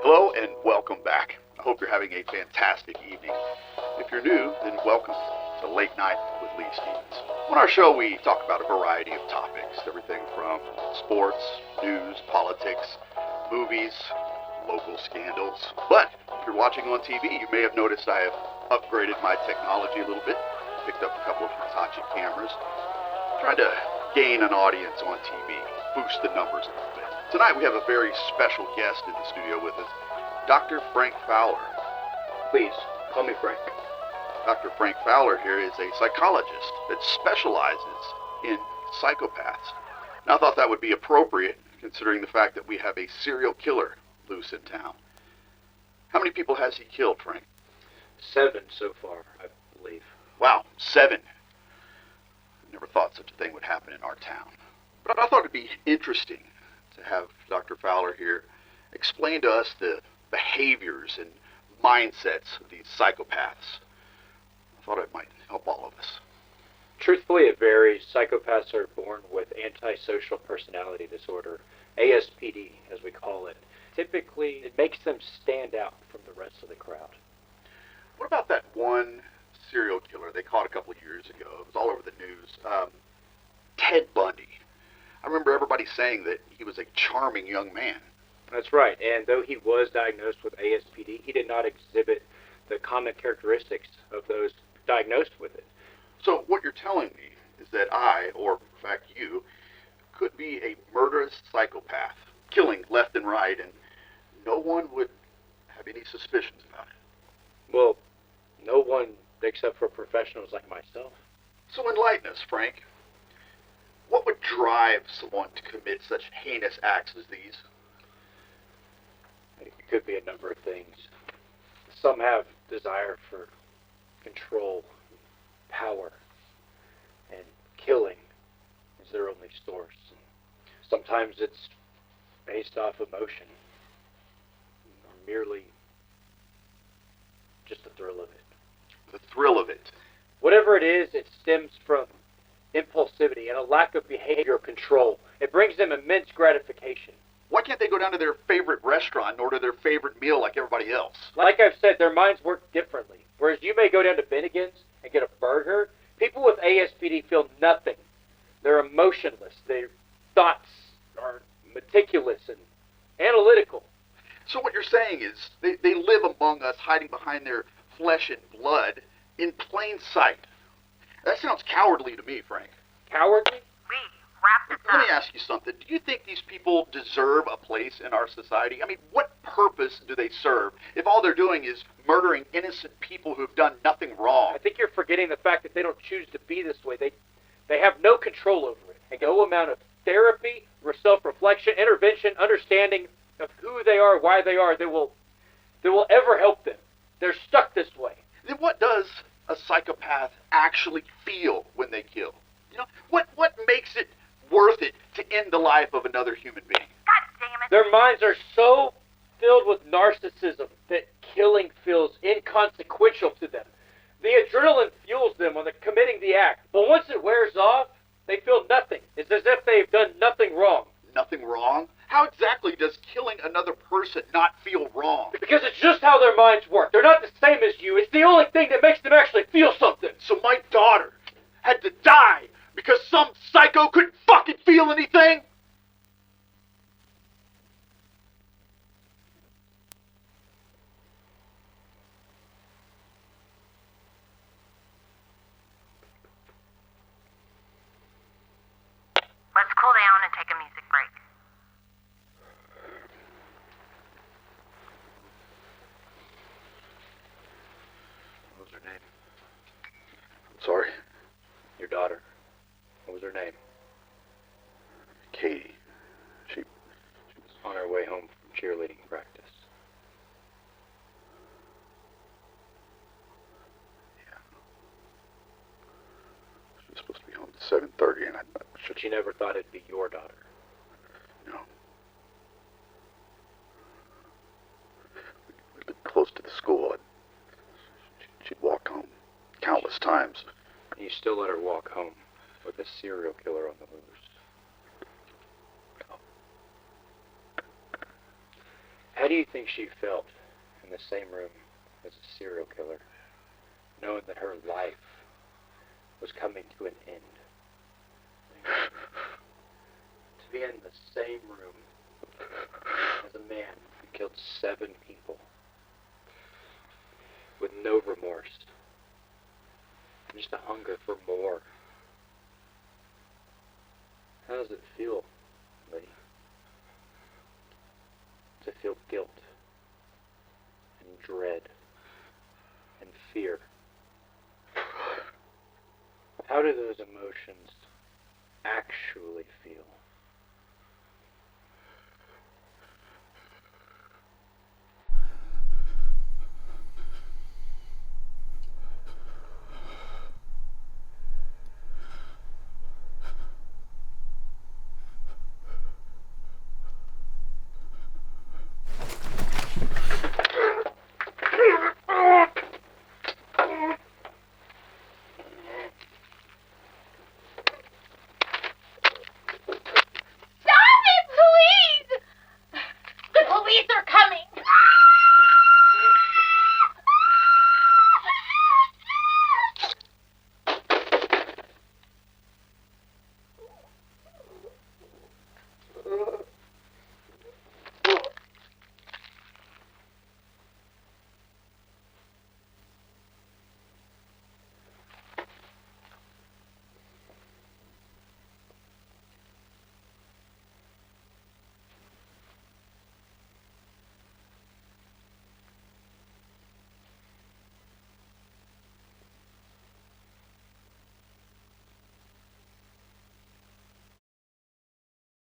Hello and welcome back. I hope you're having a fantastic evening. If you're new, then welcome to Late Night with Lee Stevens. On our show, we talk about a variety of topics, everything from sports, news, politics, movies, local scandals. But if you're watching on TV, you may have noticed I have upgraded my technology a little bit, picked up a couple of Hitachi cameras, tried to gain an audience on TV, boost the numbers a little bit. Tonight we have a very special guest in the studio with us, Dr. Frank Fowler. Please, call me Frank. Dr. Frank Fowler here is a psychologist that specializes in psychopaths. Now I thought that would be appropriate considering the fact that we have a serial killer loose in town. How many people has he killed, Frank? 7 so far, I believe. Wow, 7. Never thought such a thing would happen in our town. But I thought it'd be interesting to have Dr. Fowler here explain to us the behaviors and mindsets of these psychopaths. I thought it might help all of us. Truthfully, it varies. Psychopaths are born with antisocial personality disorder, ASPD, as we call it. Typically, it makes them stand out from the rest of the crowd. What about that one serial killer they caught a couple of years ago? It was all over the news. Ted Bundy. I remember everybody saying that he was a charming young man. That's right, and though he was diagnosed with ASPD, he did not exhibit the common characteristics of those diagnosed with it. So what you're telling me is that I, or in fact you, could be a murderous psychopath, killing left and right, and no one would have any suspicions about it. Well, no one except for professionals like myself. So enlighten us, Frank. What would drive someone to commit such heinous acts as these? It could be a number of things. Some have desire for control, power, and killing is their only source. Sometimes it's based off emotion, or merely just the thrill of it. The thrill of it. Whatever it is, it stems from impulsivity and a lack of behavioral control. It brings them immense gratification. Why can't they go down to their favorite restaurant and order their favorite meal like everybody else? Like I've said, their minds work differently. Whereas you may go down to Bennigan's and get a burger, people with ASPD feel nothing. They're emotionless. Their thoughts are meticulous and analytical. So what you're saying is they live among us, hiding behind their flesh and blood in plain sight. That sounds cowardly to me, Frank. Cowardly? Let me ask you something. Do you think these people deserve a place in our society? I mean, what purpose do they serve if all they're doing is murdering innocent people who have done nothing wrong? I think you're forgetting the fact that they don't choose to be this way. They have no control over it. And no amount of therapy, self-reflection, intervention, understanding of who they are, why they are, that will ever help them. They're stuck this way. Then what does a psychopath actually feel when they kill? You know, what makes it worth it to end the life of another human being? God damn it. Their minds are so filled with narcissism that killing feels inconsequential to them. The adrenaline fuels them on committing the act. But once it wears off, they feel nothing. It's as if they've done nothing wrong. Nothing wrong? How exactly does killing another person not feel wrong? Because it's just how their minds work. They're not the same as you. It's the only thing that makes them actually feel something. So my daughter had to die because some psycho couldn't fucking feel anything? Let's cool down and take a music break. What was her name? I'm sorry. Your daughter. What was her name? Katie. She was on her way home from cheerleading practice. Yeah. She was supposed to be home at 7:30, and I should. But she never thought it'd be your daughter. No. We lived close to the school. She'd walked home countless times. And you still let her walk home with a serial killer on the loose. How do you think she felt in the same room as a serial killer, knowing that her life was coming to an end? To be in the same room as a man who killed 7 people with no remorse, and just a hunger for more. How does it feel, Lee? To feel guilt and dread and fear? How do those emotions